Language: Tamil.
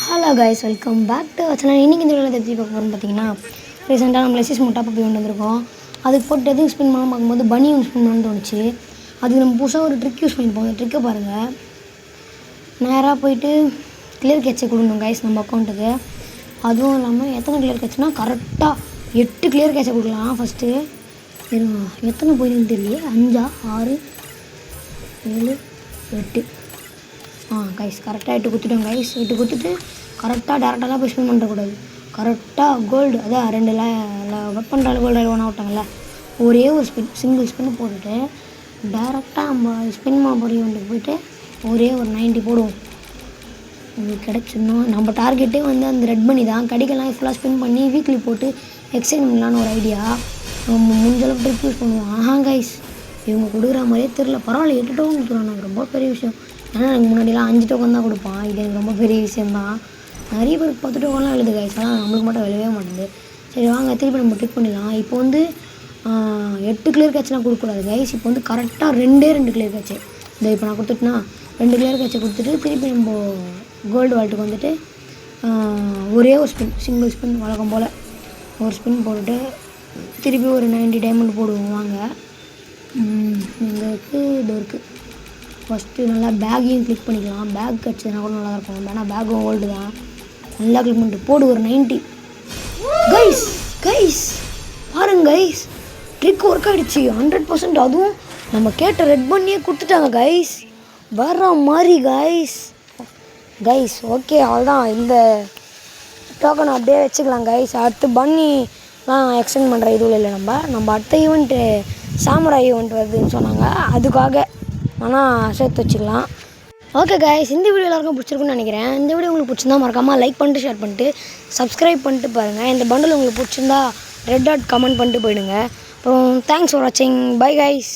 Hello guys, welcome back to channel. இன்றைக்கி இந்த வீடியோவில் எப்படி பார்க்க போகிறோம்னு பார்த்தீங்கன்னா, ரீசெண்டாக நம்ம லெசிஸ் முட்டாப்பா போய் கொண்டு வந்திருக்கோம். அதுக்கு போட்டு எதுவும் ஸ்பின் பண்ணாமல் பார்க்கும்போது பனி யூஸ் பண்ணணும்னு தோணுச்சு. அதுக்கு நம்ம புதுசாக ஒரு ட்ரிக் யூஸ் பண்ணியிருப்போம். அந்த ட்ரிக்கை பாருங்கள். நேராக போயிட்டு கிளியர் கேட்சை கொடுக்கணும் கைஸ் நம்ம அக்கௌண்ட்டுக்கு. அதுவும் இல்லாமல் எத்தனை கிளியர் கேட்ச்னால் கரெக்டாக 8 கிளியர் கேட்சை கொடுக்கலாம். ஃபஸ்ட்டு எத்தனை போயிடுன்னு தெரியல, 5 6 7 8 கைஸ் கரெக்டாக 8 கொடுத்துட்டோம் கைஸ். 8 கொடுத்துட்டு கரெக்டாக டேரெக்டாலாம் போய் ஸ்பின் பண்ணுறக்கூடாது. கரெக்டாக கோல்டு, அதான் 2 வெப்பன் ராயல் கோல்டு ராயல் ஒன்று விட்டாங்கல்ல, ஒரே ஒரு சிங்கிள் ஸ்பின் போட்டுட்டு டேரெக்டாக நம்ம ஸ்பின் மாபரி வந்துட்டு போயிட்டு ஒரே ஒரு 90 போடுவோம். உங்களுக்கு கிடச்சிடணும். நம்ம டார்கெட்டே அந்த ரெட் பண்ணி தான் கடிக்கலாம். ஃபுல்லாக ஸ்பின் பண்ணி வீக்லி போட்டு எக்ஸ்சேஞ்ச் பண்ணலான்னு ஒரு ஐடியா. நம்ம முடிஞ்சளவுக்கு ட்ரிக் யூஸ் பண்ணுவோம். கைஸ் இவங்க கொடுக்குற மாதிரியே தெரில. பரவாயில்ல, 8 டோக்கன் கொடுக்குறாங்க. எனக்கு ரொம்ப பெரிய விஷயம். ஏன்னா எனக்கு முன்னாடிலாம் 5 டோக்கன் தான் கொடுப்பான். இது எனக்கு ரொம்ப பெரிய விஷயந்தான். நிறைய பேருக்கு 10 டோக்கன்லாம் எழுது கைஸ். ஆனால் நம்மளுக்கு மட்டும் விளையவே மாட்டேங்குது. சரி வாங்க திருப்பி நம்ம ட்ரிக் பண்ணிடலாம். இப்போ 8 கிளியர் கேட்ச்லாம் கொடுக்கக்கூடாது கைஸ். இப்போ கரெக்டாக 2 கிளியர் கேட்ச்சு. இந்த இப்போ நான் கொடுத்துட்டுனா 2 கிளியர் கேட்சை கொடுத்துட்டு திருப்பி நம்ம கோல்டு வால்ட்டுக்கு வந்துட்டு ஒரே ஒரு சிங்கிள் ஸ்பின் வழக்கம் போல் ஒரு ஸ்பின் போட்டுட்டு திருப்பி ஒரு 90 டைமண்ட் போடுவோம். வாங்க இங்கே இருக்குது, இது இருக்குது. ஃபஸ்ட்டு நல்லா பேக்கையும் கிளிக் பண்ணிக்கலாம். பேக் கிடச்சதுனா கூட நல்லா இருக்கும். ஆனால் பேக்கும் ஓல்டு தான். நல்லா கிளிக் பண்ணிட்டு போடு ஒரு 90. கைஸ் பாருங்க கைஸ், ட்ரிக் ஒர்க் ஆகிடுச்சு 100%. அதுவும் நம்ம கேட்ட ரெட் பண்ணியே கொடுத்துட்டாங்க கைஸ். வர மாதிரி கைஸ் ஓகே, அவ்வளோதான். இந்த டோக்கன் அப்படியே வச்சுக்கலாம் கைஸ். அடுத்து பன்னிலாம் எக்ஸ்டெண்ட் பண்ணுற இதுவும் இல்லை. நம்ம அடுத்த ஈவெண்ட்டு சாமுராய் ஈவெண்ட் வருதுன்னு சொன்னாங்க. அதுக்காக ஆனால் சேர்த்து வச்சுக்கலாம். ஓகே கைஸ், இந்த வீடியோ எல்லாருக்கும் பிடிச்சிருக்குன்னு நினைக்கிறேன். இந்த வீடியோ உங்களுக்கு பிடிச்சிருந்தா மறக்காமல் லைக் பண்ணிட்டு ஷேர் பண்ணிட்டு சப்ஸ்கிரைப் பண்ணிட்டு பாருங்கள். இந்த பண்டில் உங்களுக்கு பிடிச்சிருந்தா ரெட் டாட் கமெண்ட் பண்ணிட்டு போயிடுங்க. அப்புறம் தேங்க்ஸ் ஃபார் வாட்சிங். Bye guys.